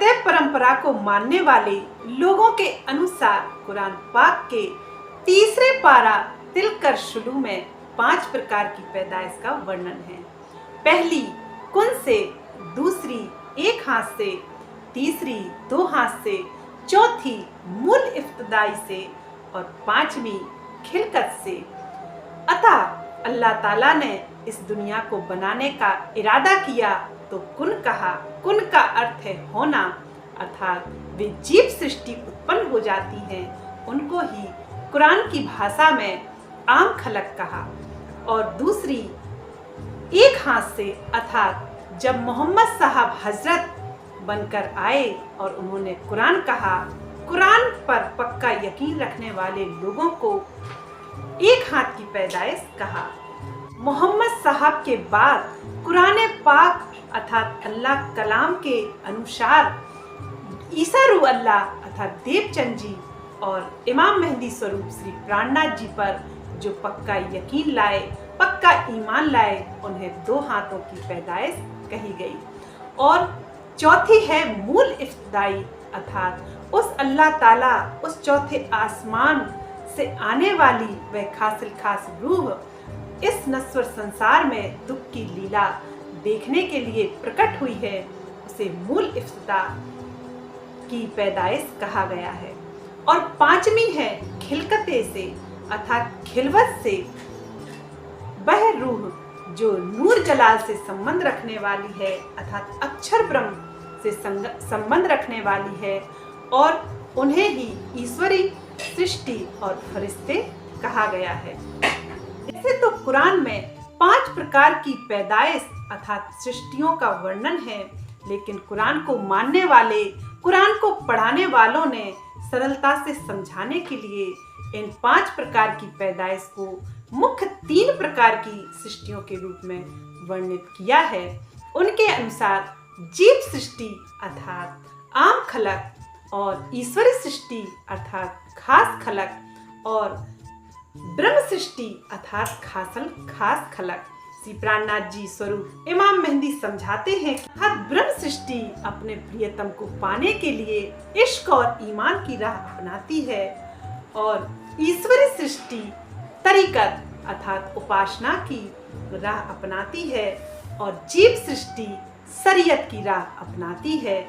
तय परंपरा को मानने वाले लोगों के अनुसार कुरान पाक के तीसरे पारा तिलकर शुरू में 5 प्रकार की पैदाइश का वर्णन है। पहली कुन से, दूसरी एक हाथ से, तीसरी 2 हाथ से, चौथी मूल इफ्तदाई से और 5वीं खिलकत से। अतः अल्लाह ताला ने इस दुनिया को बनाने का इरादा किया तो कुन कहा। कुन का अर्थ है होना, अर्थात वे जीव सृष्टि उत्पन्न हो जाती है, उनको ही कुरान की भाषा में आम खलक कहा। और दूसरी एक हाथ से, अर्थात जब मोहम्मद साहब हजरत बनकर आए और उन्होंने कुरान कहा, कुरान पर पक्का यकीन रखने वाले लोगों को एक हाथ की पैदाइश कहा। मोहम्मद साहब के बाद कुरान पाक अर्थात अल्लाह कलाम के अनुसार ईसा रूह अल्लाह अर्थात देवचंद जी और इमाम मेहदी स्वरूप श्री प्राणनाथ जी पर जो पक्का यकीन लाए, पक्का ईमान लाए, उन्हें 2 हाथों की पैदाइश कही गई। और चौथी है मूल इफ्तिदाई, अर्थात उस अल्लाह ताला उस चौथे आसमान से आने वाली वह खासिल खास रूह इस नश्वर संसार में दुख की लीला देखने के लिए प्रकट हुई है, उसे मूल इफ्तिदा की पैदाइश कहा गया है। और 5वीं है खिलकते से, अर्थात खिलवत से, वह रूह जो नूर जलाल से संबंध रखने वाली है, अर्थात अक्षर ब्रह्म से संबंध रखने वाली है, और उन्हें ही ईश्वरी सृष्टि और फरिश्ते कहा गया है। ऐसे तो कुरान में 5 प्रकार की पैदाइश अर्थात सृष्टियों का वर्णन है, लेकिन कुरान को मानने वाले, कुरान को पढ़ाने वालों ने सरलता से समझाने के लिए इन 5 प्रकार की पैदाइश को मुख्य 3 प्रकार की सृष्टियों के रूप में वर्णित किया है। उनके अनुसार जीव सृष्टि अर्थात आम खलक और ईश्वरी सृष्टि अर्थात खास खलक और ब्रह्म सृष्टि अर्थात खास खलक। श्री प्राणनाथ जी स्वरूप इमाम मेहदी समझाते हैं कि हर ब्रह्म सृष्टि अपने प्रियतम को पाने के लिए इश्क और ईमान की राह अपनाती है, और ईश्वरी सृष्टि तरीकत अर्थात उपासना की राह अपनाती है, और जीव सृष्टि शरीयत की राह अपनाती है।